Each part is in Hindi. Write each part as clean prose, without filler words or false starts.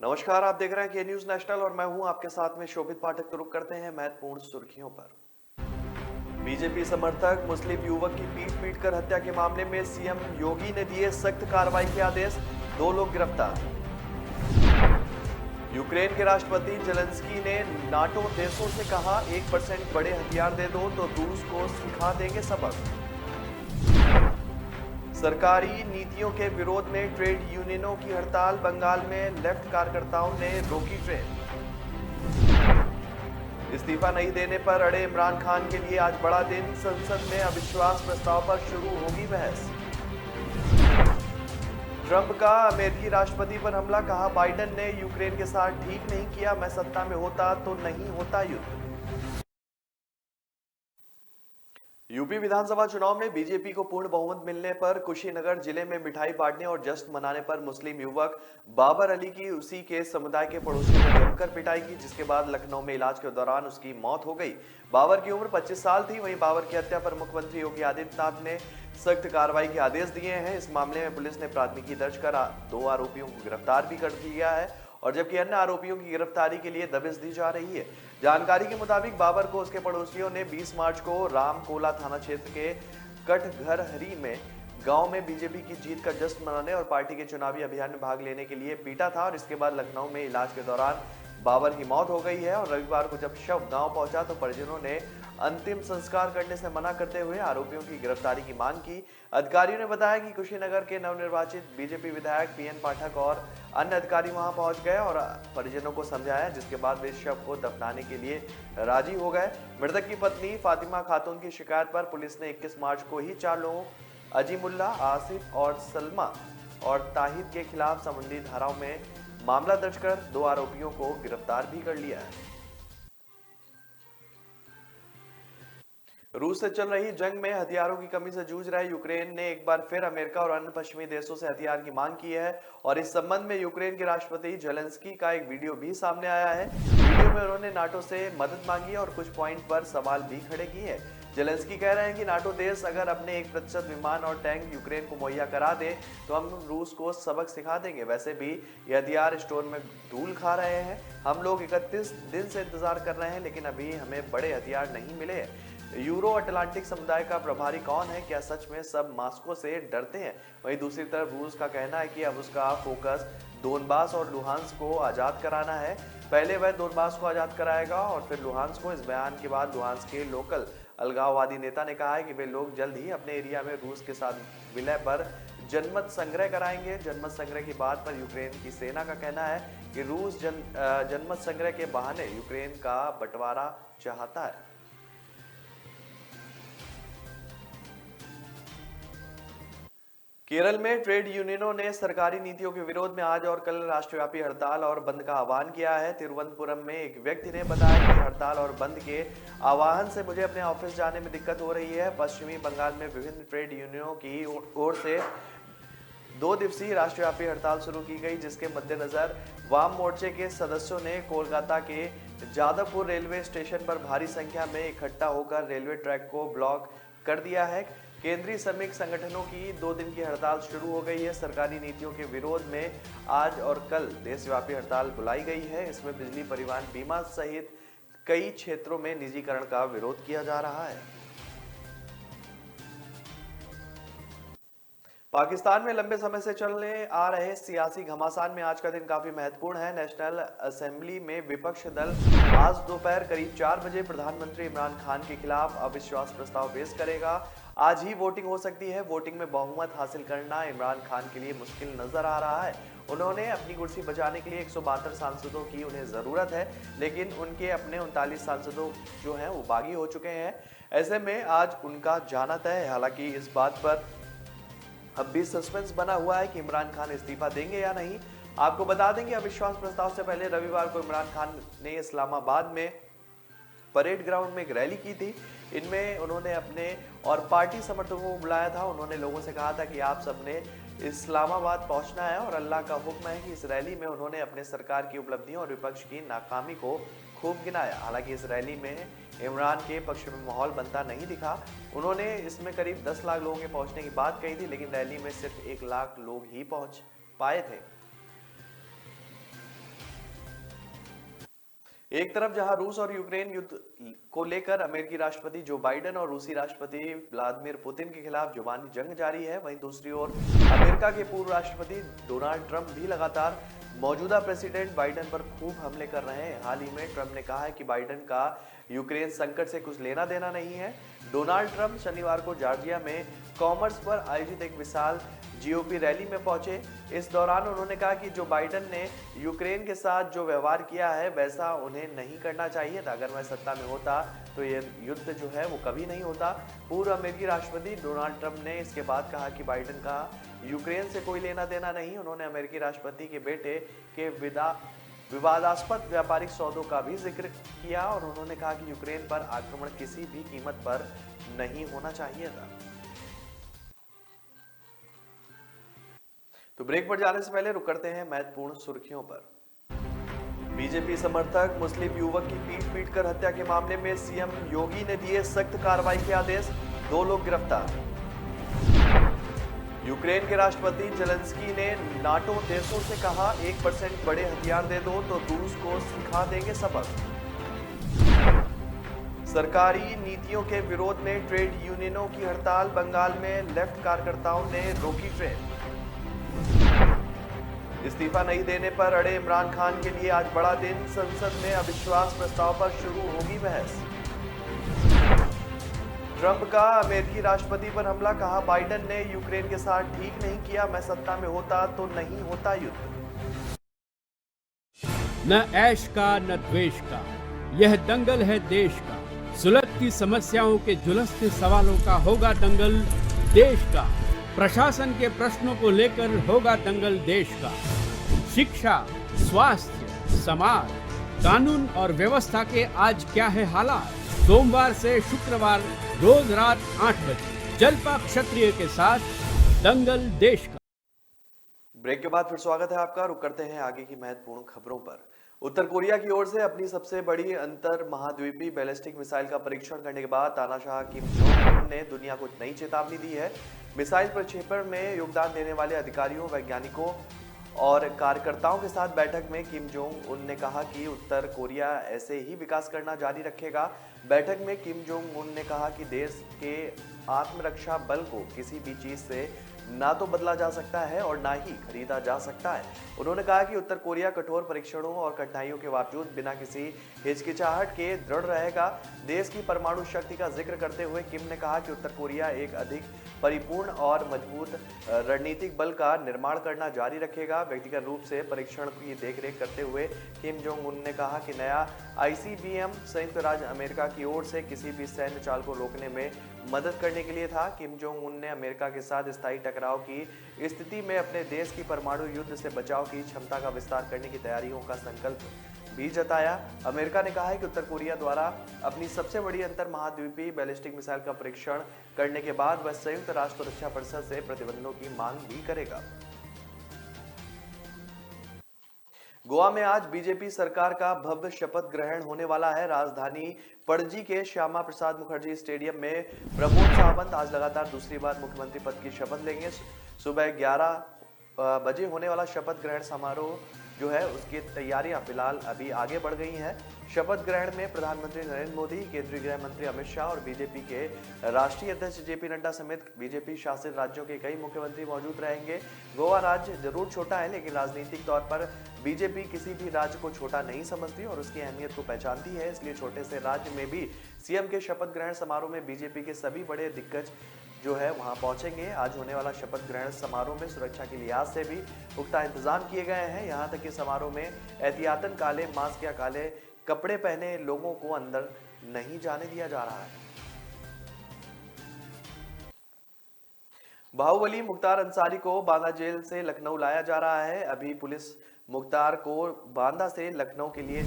नमस्कार, आप देख रहे हैं के न्यूज नेशनल और मैं हूं आपके साथ में शोभित पाठक। तो रुक करते हैं महत्वपूर्ण सुर्खियों पर। बीजेपी समर्थक मुस्लिम युवक की पीट कर हत्या के मामले में सीएम योगी ने दिए सख्त कार्रवाई के आदेश, 2 लोग गिरफ्तार। यूक्रेन के राष्ट्रपति जेलेंस्की ने नाटो देशों से कहा 1% बड़े हथियार दे दो तो रूस को सिखा देंगे सबक। सरकारी नीतियों के विरोध में ट्रेड यूनियनों की हड़ताल, बंगाल में लेफ्ट कार्यकर्ताओं ने रोकी ट्रेन। इस्तीफा नहीं देने पर अड़े इमरान खान के लिए आज बड़ा दिन, संसद में अविश्वास प्रस्ताव पर शुरू होगी बहस। ट्रंप का अमेरिकी राष्ट्रपति पर हमला, कहा बाइडेन ने यूक्रेन के साथ ठीक नहीं किया, मैं सत्ता में होता तो नहीं होता युद्ध। यूपी विधानसभा चुनाव में बीजेपी को पूर्ण बहुमत मिलने पर कुशीनगर जिले में मिठाई बांटने और जश्न मनाने पर मुस्लिम युवक बाबर अली की उसी के समुदाय के पड़ोसियों ने जमकर पिटाई की, जिसके बाद लखनऊ में इलाज के दौरान उसकी मौत हो गई। बाबर की उम्र 25 साल थी। वहीं बाबर की हत्या पर मुख्यमंत्री योगी आदित्यनाथ ने सख्त कार्रवाई के आदेश दिए हैं। इस मामले में पुलिस ने प्राथमिकी दर्ज कर 2 आरोपियों को गिरफ्तार भी कर दिया है और जबकि अन्य आरोपियों की गिरफ्तारी के लिए दबिश दी जा रही है। जानकारी के मुताबिक बाबर को उसके पड़ोसियों ने 20 मार्च को रामकोला थाना क्षेत्र के कटघरहरी में गांव में बीजेपी की जीत का जश्न मनाने और पार्टी के चुनावी अभियान में भाग लेने के लिए पीटा था और इसके बाद लखनऊ में इलाज के दौरान बाबर की मौत हो गई है। और रविवार को जब शव गांव पहुंचा तो परिजनों ने अंतिम संस्कार करने से मना करते हुए आरोपियों की गिरफ्तारी की मांग की। अधिकारियों ने बताया कि कुशीनगर के नवनिर्वाचित बीजेपी विधायक पीएन पाठक और अन्य अधिकारी वहां पहुंच गए और परिजनों को समझाया, जिसके बाद वे शव को दफनाने के लिए राजी हो गए। मृतक की पत्नी फातिमा खातून की शिकायत पर पुलिस ने 21 मार्च को ही 4 लोगों अजीमुल्ला, आसिफ और सलमा और ताहिद के खिलाफ संबंधित धाराओं में मामला दर्ज कर 2 आरोपियों को गिरफ्तार भी कर लिया है। रूस से चल रही जंग में हथियारों की कमी से जूझ रहे यूक्रेन ने एक बार फिर अमेरिका और अन्य पश्चिमी देशों से हथियार की मांग की है और इस संबंध में यूक्रेन के राष्ट्रपति जेलेंस्की का एक वीडियो भी सामने आया है। वीडियो में उन्होंने नाटो से मदद मांगी और कुछ पॉइंट पर सवाल भी खड़े किए हैं। जेलेंस्की कह रहे हैं कि नाटो देश अगर अपने 1% विमान और टैंक यूक्रेन को मुहैया करा दे तो हम रूस को सबक सिखा देंगे। वैसे भी ये हथियार स्टोर में धूल खा रहे हैं। हम लोग 31 दिन से इंतजार कर रहे हैं लेकिन अभी हमें बड़े हथियार नहीं मिले हैं। यूरो अटलांटिक समुदाय का प्रभारी कौन है? क्या सच में सब मास्को से डरते हैं? वहीं दूसरी तरफ रूस का कहना है कि अब उसका फोकस दोनबास और लुहांस को आजाद कराना है। पहले वह दोनबास को आजाद कराएगा और फिर लुहांस को। इस बयान के बाद लुहांस के लोकल अलगाववादी नेता ने कहा है कि वे लोग जल्द ही अपने एरिया में रूस के साथ विलय पर जनमत संग्रह कराएंगे। जनमत संग्रह की बात पर यूक्रेन की सेना का कहना है कि रूस जनमत संग्रह के बहाने यूक्रेन का बंटवारा चाहता है। केरल में ट्रेड यूनियनों ने सरकारी नीतियों के विरोध में आज और कल राष्ट्रव्यापी हड़ताल और बंद का आह्वान किया है। तिरुवनंतपुरम में एक व्यक्ति ने बताया कि हड़ताल और बंद के आह्वान से मुझे अपने ऑफिस जाने में दिक्कत हो रही है। पश्चिमी बंगाल में विभिन्न ट्रेड यूनियनों की ओर से 2 दिवसीय राष्ट्रव्यापी हड़ताल शुरू की गई, जिसके मद्देनजर वाम मोर्चे के सदस्यों ने कोलकाता के जादवपुर रेलवे स्टेशन पर भारी संख्या में इकट्ठा होकर रेलवे ट्रैक को ब्लॉक कर दिया है। केंद्रीय श्रमिक संगठनों की 2 दिन की हड़ताल शुरू हो गई है। सरकारी नीतियों के विरोध में आज और कल देशव्यापी हड़ताल बुलाई गई है। इसमें बिजली, परिवहन, बीमा सहित कई क्षेत्रों में निजीकरण का विरोध किया जा रहा है। पाकिस्तान में लंबे समय से चलने आ रहे सियासी घमासान में आज का दिन काफी महत्वपूर्ण है। नेशनल असेंबली में विपक्ष दल आज दोपहर करीब 4 बजे प्रधानमंत्री इमरान खान के खिलाफ अविश्वास प्रस्ताव पेश करेगा। आज ही वोटिंग हो सकती है। वोटिंग में बहुमत हासिल करना इमरान खान के लिए मुश्किल नजर आ रहा है। उन्होंने अपनी कुर्सी बचाने के लिए 172 सांसदों की उन्हें जरूरत है, लेकिन उनके अपने 39 सांसदों जो हैं वो बागी हो चुके हैं। ऐसे में आज उनका जाना तय है। हालांकि इस बात पर अब भी सस्पेंस बना हुआ है कि इमरान खान इस्तीफा देंगे या नहीं। आपको बता दें कि अविश्वास प्रस्ताव से पहले रविवार को इमरान खान ने इस्लामाबाद में परेड ग्राउंड में एक रैली की थी। इनमें उन्होंने अपने और पार्टी समर्थकों को बुलाया था। उन्होंने लोगों से कहा था कि आप सबने इस्लामाबाद पहुंचना है और अल्लाह का हुक्म है कि इस रैली में उन्होंने अपने सरकार की उपलब्धियों और विपक्ष की नाकामी को खूब गिनाया। हालांकि इस रैली में इमरान के पक्ष में माहौल बनता नहीं दिखा। उन्होंने इसमें करीब 10 लाख लोगों के पहुंचने की बात कही थी, लेकिन रैली में सिर्फ 1 लाख लोग ही पहुंच पाए थे। एक तरफ जहां रूस और यूक्रेन युद्ध को लेकर अमेरिकी राष्ट्रपति जो बाइडेन और रूसी राष्ट्रपति व्लादिमीर पुतिन के खिलाफ जुबानी जंग जारी है, वहीं दूसरी ओर अमेरिका के पूर्व राष्ट्रपति डोनाल्ड ट्रंप भी लगातार मौजूदा प्रेसिडेंट बाइडेन पर खूब हमले कर रहे हैं। हाल ही में ट्रंप ने कहा है कि बाइडेन का यूक्रेन संकट से कुछ लेना देना नहीं है। डोनाल्ड ट्रंप शनिवार को जॉर्जिया में कॉमर्स पर आयोजित एक विशाल जीओपी रैली में पहुंचे। इस दौरान उन्होंने कहा कि जो बाइडेन ने यूक्रेन के साथ जो व्यवहार किया है वैसा उन्हें नहीं करना चाहिए था। अगर मैं सत्ता में होता तो ये युद्ध जो है वो कभी नहीं होता। पूर्व अमेरिकी राष्ट्रपति डोनाल्ड ट्रंप ने इसके बाद कहा कि बाइडेन का यूक्रेन से कोई लेना देना नहीं। उन्होंने अमेरिकी राष्ट्रपति के बेटे के विवादास्पद व्यापारिक सौदों का भी जिक्र किया और उन्होंने कहा कि यूक्रेन पर आक्रमण किसी भी कीमत पर नहीं होना चाहिए था। तो ब्रेक पर जाने से पहले रुक करते हैं महत्वपूर्ण सुर्खियों पर। बीजेपी समर्थक मुस्लिम युवक की पीट कर हत्या के मामले में सीएम योगी ने दिए सख्त कार्रवाई के आदेश, 2 लोग गिरफ्तार। यूक्रेन के राष्ट्रपति जेलेंस्की ने नाटो देशों से कहा 1% बड़े हथियार दे दो तो रूस को सिखा देंगे सबक। सरकारी नीतियों के विरोध में ट्रेड यूनियनों की हड़ताल, बंगाल में लेफ्ट कार्यकर्ताओं ने रोकी ट्रेन। इस्तीफा नहीं देने पर अड़े इमरान खान के लिए आज बड़ा दिन, संसद में अविश्वास प्रस्ताव पर शुरू होगी बहस। ट्रंप का अमेरिकी राष्ट्रपति पर हमला, कहा बाइडेन ने यूक्रेन के साथ ठीक नहीं किया, मैं सत्ता में होता तो नहीं होता युद्ध। न ऐश का न द्वेष का, यह दंगल है देश का। सुलगती समस्याओं के जुलसते सवालों का होगा दंगल देश का। प्रशासन के प्रश्नों को लेकर होगा दंगल देश का। शिक्षा, स्वास्थ्य, समाज, कानून और व्यवस्था के आज क्या है हालात। सोमवार से शुक्रवार रोज रात 8 बजे जलपा क्षत्रिय के साथ दंगल देश का। ब्रेक के बाद फिर स्वागत है आपका। रुक करते हैं आगे की महत्वपूर्ण खबरों पर। उत्तर कोरिया की ओर से अपनी सबसे बड़ी अंतर महाद्वीपीय बैलिस्टिक मिसाइल का परीक्षण करने के बाद तानाशाह किम जोंग उन ने दुनिया को नई चेतावनी दी है। मिसाइल प्रक्षेपण में योगदान देने वाले अधिकारियों, वैज्ञानिकों और कार्यकर्ताओं के साथ बैठक में किम जोंग उन ने कहा कि उत्तर कोरिया ऐसे ही विकास करना जारी रखेगा। बैठक में किम जोंग उन ने कहा कि देश के आत्मरक्षा बल को किसी भी चीज से ना तो बदला जा सकता है और ना ही खरीदा जा सकता है। उन्होंने कहा कि उत्तर कोरिया कठोर परीक्षणों और कठिनाइयों के बावजूद बिना किसी हिचकिचाहट के दृढ़ रहेगा। देश की परमाणु शक्ति का जिक्र करते हुए किम ने कहा कि उत्तर कोरिया एक अधिक परिपूर्ण और मजबूत रणनीतिक बल का निर्माण करना जारी रखेगा। व्यक्तिगत रूप से परीक्षण की देखरेख करते हुए किम जोंग उन ने कहा कि नया ICBM संयुक्त राज्य अमेरिका की ओर से किसी भी सैन्य चाल को रोकने में मदद करने के लिए था। किम जोंग उन ने अमेरिका के साथ स्थायी टकराव की स्थिति में अपने देश की परमाणु युद्ध से बचाव की क्षमता का विस्तार करने की तैयारियों का संकल्प भी जताया। अमेरिका ने कहा है कि उत्तर कोरिया द्वारा अपनी सबसे बड़ी अंतर महाद्वीपीय बैलिस्टिक मिसाइल का परीक्षण करने के बाद वह संयुक्त राष्ट्र सुरक्षा परिषद से प्रतिबंधों की मांग भी करेगा। गोवा में आज बीजेपी सरकार का भव्य शपथ ग्रहण होने वाला है। राजधानी पणजी के श्यामा प्रसाद मुखर्जी स्टेडियम में प्रमोद सावंत आज लगातार दूसरी बार मुख्यमंत्री पद की शपथ लेंगे। सुबह 11 बजे होने वाला शपथ ग्रहण समारोह जो है उसकी तैयारियां फिलहाल अभी आगे बढ़ गई हैं। शपथ ग्रहण में प्रधानमंत्री नरेंद्र मोदी, केंद्रीय गृह मंत्री अमित शाह और बीजेपी के राष्ट्रीय अध्यक्ष JP नड्डा समेत बीजेपी शासित राज्यों के कई मुख्यमंत्री मौजूद रहेंगे। गोवा राज्य जरूर छोटा है, लेकिन राजनीतिक तौर पर बीजेपी किसी भी राज्य को छोटा नहीं समझती और उसकी अहमियत को पहचानती है। इसलिए छोटे से राज्य में भी सीएम के शपथ ग्रहण समारोह में बीजेपी के सभी बड़े दिग्गज जो है वहां पहुंचेंगे। आज होने वाला शपथ ग्रहण समारोह में सुरक्षा के लिहाज से भी पुख्ता इंतजाम किए गए हैं। यहां तक कि समारोह में एहतियातन काले मास्क या काले कपड़े पहने लोगों को अंदर नहीं जाने दिया जा रहा है। बाहुबली मुख्तार अंसारी को बांदा जेल से लखनऊ लाया जा रहा है। अभी पुलिस मुख्तार को बांदा से लखनऊ के लिए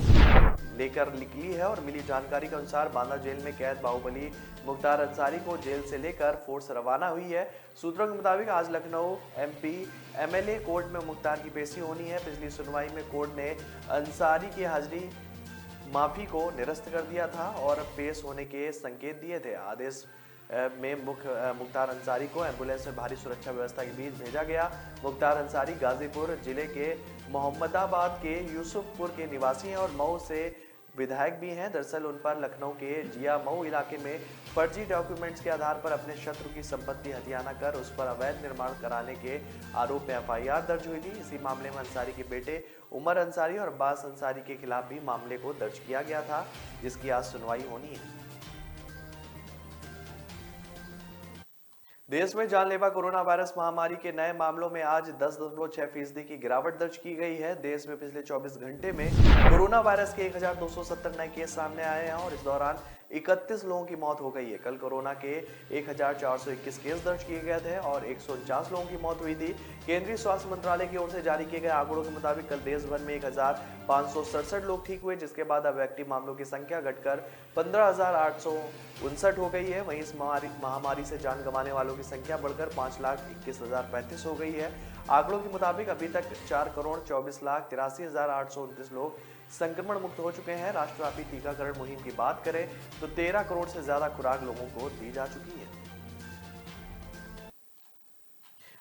लेकर निकली है और मिली जानकारी के अनुसार बांदा जेल में कैद बाहुबली मुख्तार अंसारी को जेल से लेकर फोर्स रवाना हुई है। सूत्रों के मुताबिक आज लखनऊ MP MLA कोर्ट में मुख्तार की पेशी होनी है। पिछली सुनवाई में कोर्ट ने अंसारी की हाजिरी माफी को निरस्त कर दिया था और पेश होने के संकेत दिए थे। आदेश में मुख्तार अंसारी को एम्बुलेंस में भारी सुरक्षा व्यवस्था के बीच भेजा गया। मुख्तार अंसारी गाजीपुर जिले के मोहम्मदाबाद के यूसुफपुर के निवासी हैं और मऊ से विधायक भी हैं। दरअसल उन पर लखनऊ के जिया मऊ इलाके में फर्जी डॉक्यूमेंट्स के आधार पर अपने शत्रु की संपत्ति हथियाना कर उस पर अवैध निर्माण कराने के आरोप में एफआईआर दर्ज हुई थी। इसी मामले में अंसारी के बेटे उमर अंसारी और अब्बास अंसारी के खिलाफ भी मामले को दर्ज किया गया था, जिसकी आज सुनवाई होनी है। देश में जानलेवा कोरोना वायरस महामारी के नए मामलों में आज 10.6% की गिरावट दर्ज की गई है। देश में पिछले 24 घंटे में कोरोना वायरस के 1270 नए केस सामने आए हैं और इस दौरान 31 लोगों की मौत हो गई है। कल कोरोना के 1421 केस दर्ज किए गए थे और 149 लोगों की मौत हुई थी। केंद्रीय स्वास्थ्य मंत्रालय की ओर से जारी किए गए आंकड़ों के मुताबिक कल देश भर में 1567 लोग ठीक हुए, जिसके बाद अब एक्टिव मामलों की संख्या घटकर 15,859 हो गई है। वहीं इस महामारी से जान गंवाने वालों की संख्या बढ़कर 5,21,035 हो गई है। आंकड़ों के मुताबिक अभी तक 4,24,83,829 लोग संक्रमण मुक्त हो चुके हैं। राष्ट्रव्यापी टीकाकरण मुहिम की बात करें तो 13 करोड़ से ज्यादा खुराक लोगों को दी जा चुकी है।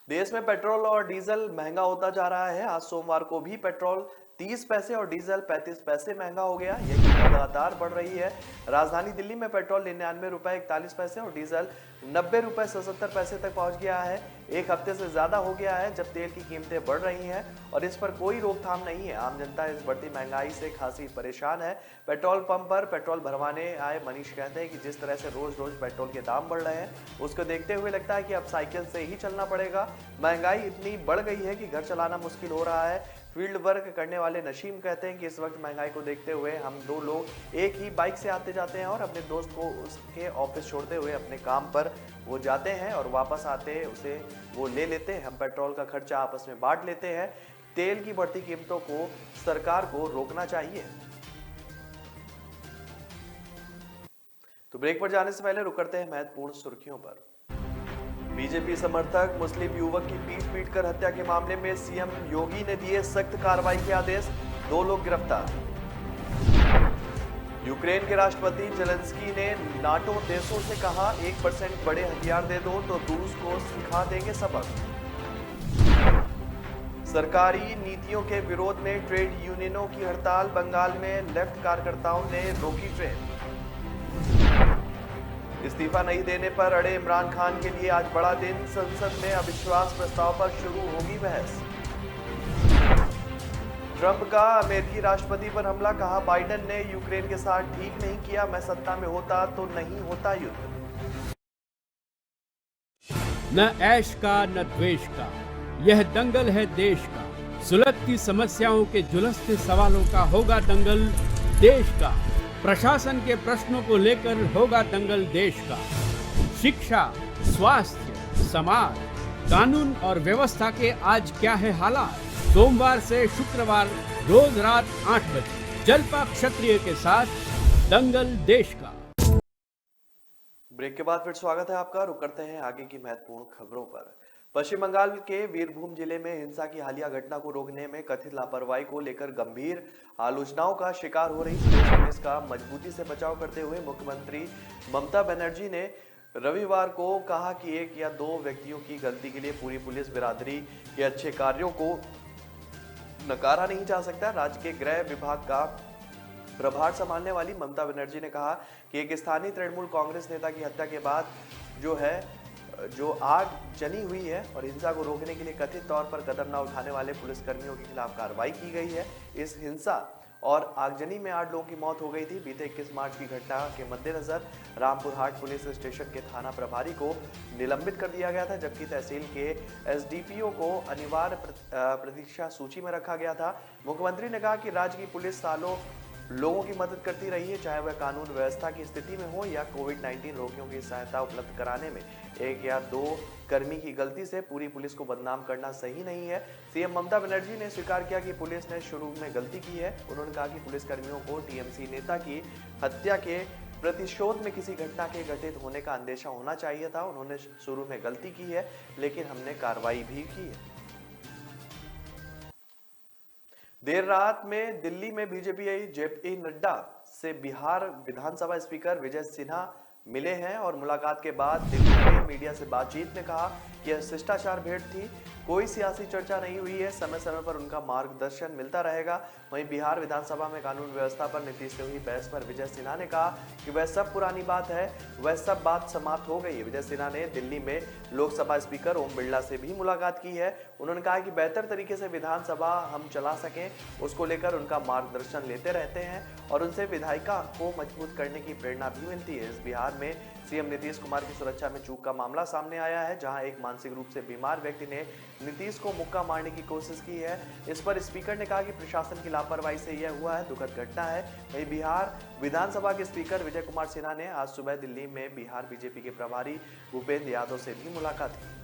देश में पेट्रोल और डीजल महंगा होता जा रहा है। आज सोमवार को भी पेट्रोल 30 पैसे और डीजल 35 पैसे महंगा हो गया। यह कीमत लगातार बढ़ रही है। राजधानी दिल्ली में पेट्रोल 99 रुपए 41 पैसे और डीजल 90 रुपए 77 पैसे तक पहुंच गया है। एक हफ्ते से ज्यादा हो गया है जब तेल की कीमतें बढ़ रही हैं और इस पर कोई रोकथाम नहीं है। आम जनता इस बढ़ती महंगाई से खासी परेशान है। पेट्रोल पंप पर पेट्रोल भरवाने आए मनीष कहते हैं कि जिस तरह से रोज रोज पेट्रोल के दाम बढ़ रहे हैं उसको देखते हुए लगता है कि अब साइकिल से ही चलना पड़ेगा। महंगाई इतनी बढ़ गई है कि घर चलाना मुश्किल हो रहा है। फील्ड वर्क करने वाले नशीम कहते हैं कि इस वक्त महंगाई को देखते हुए हम 2 लोग एक ही बाइक से आते जाते हैं और अपने दोस्त को उसके ऑफिस छोड़ते हुए अपने काम पर वो जाते हैं और वापस आते उसे वो ले लेते हैं। हम पेट्रोल का खर्चा आपस में बांट लेते हैं। तेल की बढ़ती कीमतों को सरकार को रोकना चाहिए। तो ब्रेक पर जाने से पहले रुक करते हैं महत्वपूर्ण सुर्खियों पर। बीजेपी समर्थक मुस्लिम युवक की पीट कर हत्या के मामले में सीएम योगी ने दिए सख्त कार्रवाई के आदेश, 2 लोग गिरफ्तार। यूक्रेन के राष्ट्रपति जेलेंस्की ने नाटो देशों से कहा 1% बड़े हथियार दे दो तो रूस को सिखा देंगे सबक। सरकारी नीतियों के विरोध में ट्रेड यूनियनों की हड़ताल, बंगाल में लेफ्ट कार्यकर्ताओं ने रोकी ट्रेन। इस्तीफा नहीं देने पर अड़े इमरान खान के लिए आज बड़ा दिन, संसद में अविश्वास प्रस्ताव पर शुरू होगी बहस। ट्रंप का अमेरिकी राष्ट्रपति पर हमला, कहा बाइडेन ने यूक्रेन के साथ ठीक नहीं किया, मैं सत्ता में होता तो नहीं होता युद्ध। न ऐश का न द्वेष का, यह दंगल है देश का। सुलगती समस्याओं के जुलसते सवालों का होगा दंगल देश का। प्रशासन के प्रश्नों को लेकर होगा दंगल देश का। शिक्षा, स्वास्थ्य, समाज, कानून और व्यवस्था के आज क्या है हालात। सोमवार से शुक्रवार रोज रात 8 बजे जलपा क्षत्रिय के साथ दंगल देश का। ब्रेक के बाद फिर स्वागत है आपका। रुक करते हैं आगे की महत्वपूर्ण खबरों पर। पश्चिम बंगाल के वीरभूम जिले में हिंसा की हालिया घटना को रोकने में कथित लापरवाही को लेकर गंभीर आलोचनाओं का शिकार हो रही पुलिस का मजबूती से बचाव करते हुए मुख्यमंत्री ममता बनर्जी ने रविवार को कहा कि 1 या 2 व्यक्तियों की गलती के लिए पूरी पुलिस बिरादरी के अच्छे कार्यों को नकारा नहीं जा सकता। राज्य के गृह विभाग का प्रभार संभालने वाली ममता बनर्जी ने कहा कि एक स्थानीय तृणमूल कांग्रेस नेता की हत्या के बाद जो आग जनी हुई है और हिंसा को रोकने के लिए कथित तौर पर कदम न उठाने वाले पुलिसकर्मियों के खिलाफ कार्रवाई की गई है। इस हिंसा और आगजनी में 8 लोगों की मौत हो गई थी। बीते 21 मार्च की घटना के मद्देनजर रामपुर हाट पुलिस स्टेशन के थाना प्रभारी को निलंबित कर दिया गया था, जबकि तहसील के एसडीपीओ को अनिवार्य प्रतीक्षा सूची में रखा गया था। मुख्यमंत्री ने कहा कि राज्य की पुलिस सालों लोगों की मदद करती रही है, चाहे वह कानून व्यवस्था की स्थिति में हो या कोविड-19 रोगियों की सहायता उपलब्ध कराने में। 1 या 2 कर्मी की गलती से पूरी पुलिस को बदनाम करना सही नहीं है। सीएम ममता बनर्जी ने स्वीकार किया कि पुलिस ने शुरू में गलती की है। उन्होंने कहा कि पुलिसकर्मियों को टीएमसी नेता की हत्या के प्रतिशोध में किसी घटना के घटित होने का अंदेशा होना चाहिए था। उन्होंने शुरू में गलती की है, लेकिन हमने कार्रवाई भी की है। देर रात में दिल्ली में बीजेपी जेपी नड्डा से बिहार विधानसभा स्पीकर विजय सिन्हा मिले हैं और मुलाकात के बाद दिल्ली में मीडिया से बातचीत में कहा कि यह शिष्टाचार भेंट थी। कोई सियासी चर्चा नहीं हुई है। समय समय पर उनका मार्गदर्शन मिलता रहेगा। वहीं बिहार विधानसभा में कानून व्यवस्था पर नीतीश से हुई बहस पर विजय सिन्हा ने कहा कि वह सब पुरानी बात है, वह सब बात समाप्त हो गई है। विजय सिन्हा ने दिल्ली में लोकसभा स्पीकर ओम बिरला से भी मुलाकात की है। उन्होंने कहा कि बेहतर तरीके से विधानसभा हम चला सकें, उसको लेकर उनका मार्गदर्शन लेते रहते हैं और उनसे विधायिका को मजबूत करने की प्रेरणा भी मिलती है। इस बिहार में सीएम नीतीश कुमार की सुरक्षा में चूक का मामला सामने आया है, जहां एक मानसिक रूप से बीमार व्यक्ति ने नीतीश को मुक्का मारने की कोशिश की है। इस पर स्पीकर ने कहा कि प्रशासन की लापरवाही से यह हुआ है, दुखद घटना है। वहीं बिहार विधानसभा के स्पीकर विजय कुमार सिन्हा ने आज सुबह दिल्ली में बिहार बीजेपी के प्रभारी भूपेंद्र यादव से भी मुलाकात की।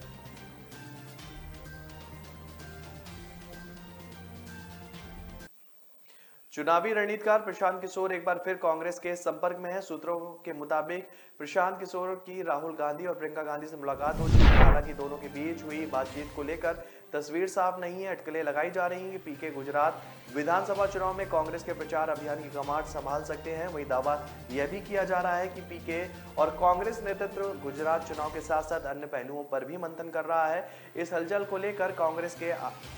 चुनावी रणनीतिकार प्रशांत किशोर एक बार फिर कांग्रेस के संपर्क में है। सूत्रों के मुताबिक प्रशांत किशोर की राहुल गांधी और प्रियंका गांधी से मुलाकात हो चुकी है। हालांकि दोनों के बीच हुई बातचीत को लेकर तस्वीर साफ नहीं है। अटकलें लगाई जा रही हैं कि पीके गुजरात विधानसभा चुनाव में कांग्रेस के प्रचार अभियान की कमान संभाल सकते हैं। वहीं दावा यह भी किया जा रहा है कि पीके और कांग्रेस नेतृत्व गुजरात चुनाव के साथ साथ अन्य पहलुओं पर भी मंथन कर रहा है। इस हलचल को लेकर कांग्रेस के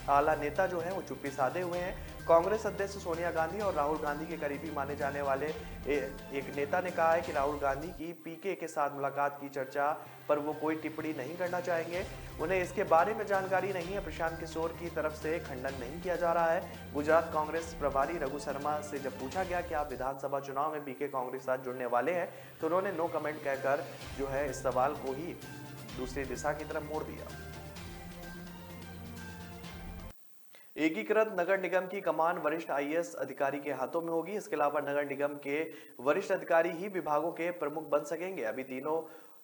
आला नेता जो है वो चुप्पी साधे हुए हैं। कांग्रेस अध्यक्ष सोनिया गांधी और राहुल गांधी के करीबी माने जाने वाले एक नेता ने कहा है कि राहुल गांधी की पीके के साथ मुलाकात की चर्चा पर वो कोई टिप्पणी नहीं करना चाहेंगे। उन्हें इसके बारे में जानकारी नहीं है। प्रशांत किशोर की तरफ से खंडन नहीं किया जा रहा है। गुजरात कांग्रेस प्रभारी रघु शर्मा से जब पूछा गया कि आप विधानसभा चुनाव में पीके कांग्रेस के साथ जुड़ने वाले हैं, तो उन्होंने नो कमेंट कहकर जो है इस सवाल को ही दूसरी दिशा की तरफ मोड़ दिया। एकीकृत नगर निगम की कमान वरिष्ठ आईएएस अधिकारी के हाथों में होगी। इसके अलावा नगर निगम के वरिष्ठ अधिकारी ही विभागों के प्रमुख बन सकेंगे।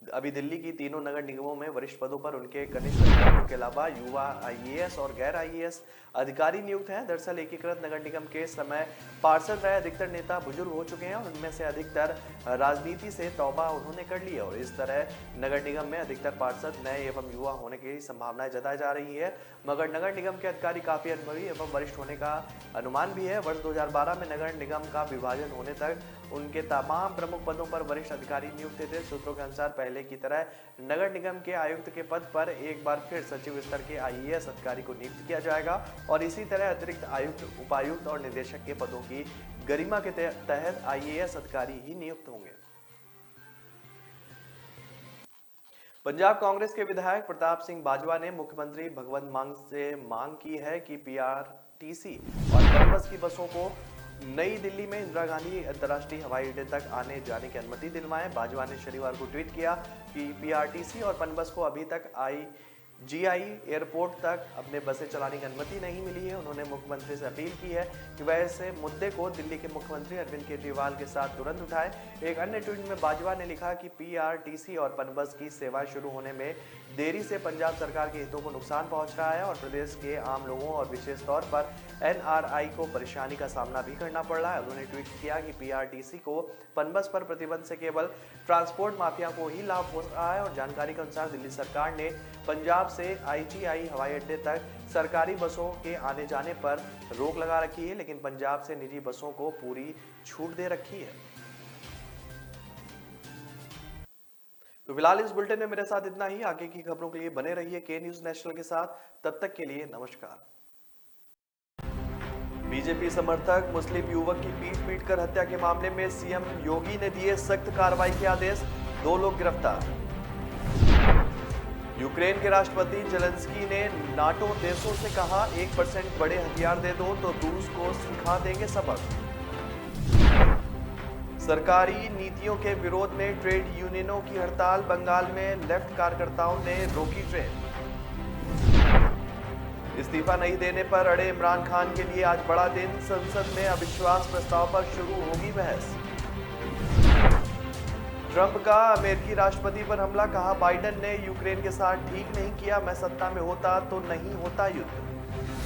अभी दिल्ली की तीनों नगर निगमों में वरिष्ठ पदों पर उनके कनिष्ठ अधिकारियों के अलावा युवा आईएएस और गैर आईएएस अधिकारी नियुक्त हैं। दरअसल एकीकृत नगर निगम के समय पार्षद रहे अधिकतर नेता बुजुर्ग हो चुके हैं और उनमें से अधिकतर राजनीति से तौबा उन्होंने कर ली है और इस तरह नगर निगम में अधिकतर पार्षद नए एवं युवा होने की संभावनाएं जताई जा रही है। मगर नगर निगम के अधिकारी काफी अनुभवी एवं वरिष्ठ होने का अनुमान भी है। वर्ष 2012 में नगर निगम का विभाजन होने तक उनके तमाम प्रमुख पदों पर वरिष्ठ अधिकारी नियुक्त थे। सूत्रों के अनुसार पहले की तरह नगर निगम के आयुक्त के पद पर एक बार फिर सचिव स्तर के आईएएस अधिकारी को नियुक्त किया जाएगा और इसी तरह अतिरिक्त आयुक्त, उपायुक्त और निदेशक के पदों की गरिमा के तहत आईएएस अधिकारी ही नियुक्त होंगे। पंजाब कांग्रेस के विधायक प्रताप सिंह बाजवा ने मुख्यमंत्री भगवंत मान से मांग की है कि पीआरटीसी और पनबस की बसों को नई दिल्ली में इंदिरा गांधी अंतर्राष्ट्रीय हवाई अड्डे तक आने जाने की अनुमति दिलवाएं। बाजवा ने शनिवार को ट्वीट किया कि पीआरटीसी और पनबस को अभी तक जीआई एयरपोर्ट तक अपने बसें चलाने की अनुमति नहीं मिली है। उन्होंने मुख्यमंत्री से अपील की है कि वह इस मुद्दे को दिल्ली के मुख्यमंत्री अरविंद केजरीवाल के साथ तुरंत उठाए। एक अन्य ट्वीट में बाजवा ने लिखा कि पीआरटीसी और पनबस की सेवाएं शुरू होने में देरी से पंजाब सरकार के हितों को नुकसान पहुंच रहा है और प्रदेश के आम लोगों और विशेष तौर पर एनआरआई को परेशानी का सामना भी करना पड़ रहा है। उन्होंने ट्वीट किया कि पीआरटीसी को पनबस पर प्रतिबंध से केवल ट्रांसपोर्ट माफिया को ही लाभ हो रहा है और जानकारी के अनुसार दिल्ली सरकार ने पंजाब से आईजीआई हवाई अड्डे तक सरकारी बसों के आने जाने पर रोक लगा रखी है, लेकिन पंजाब से निजी बसों को पूरी छूट दे रखी है। तो फिलहाल इस बुलेटिन में मेरे साथ इतना ही। आगे की खबरों के लिए बने रहिए के न्यूज नेशनल के साथ। तब तक के लिए नमस्कार। बीजेपी समर्थक मुस्लिम युवक की पीट कर हत्या के मामले में सीएम योगी ने दिए सख्त कार्रवाई के आदेश, 2 लोग गिरफ्तार। यूक्रेन के राष्ट्रपति जेलेंस्की ने नाटो देशों से कहा 1% बड़े हथियार दे दो तो रूस को सिखा देंगे सबक। सरकारी नीतियों के विरोध में ट्रेड यूनियनों की हड़ताल, बंगाल में लेफ्ट कार्यकर्ताओं ने रोकी ट्रेन। इस्तीफा नहीं देने पर अड़े इमरान खान के लिए आज बड़ा दिन, संसद में अविश्वास प्रस्ताव पर शुरू होगी बहस। ट्रंप का अमेरिकी राष्ट्रपति पर हमला, कहा बाइडेन ने यूक्रेन के साथ ठीक नहीं किया, मैं सत्ता में होता तो नहीं होता युद्ध।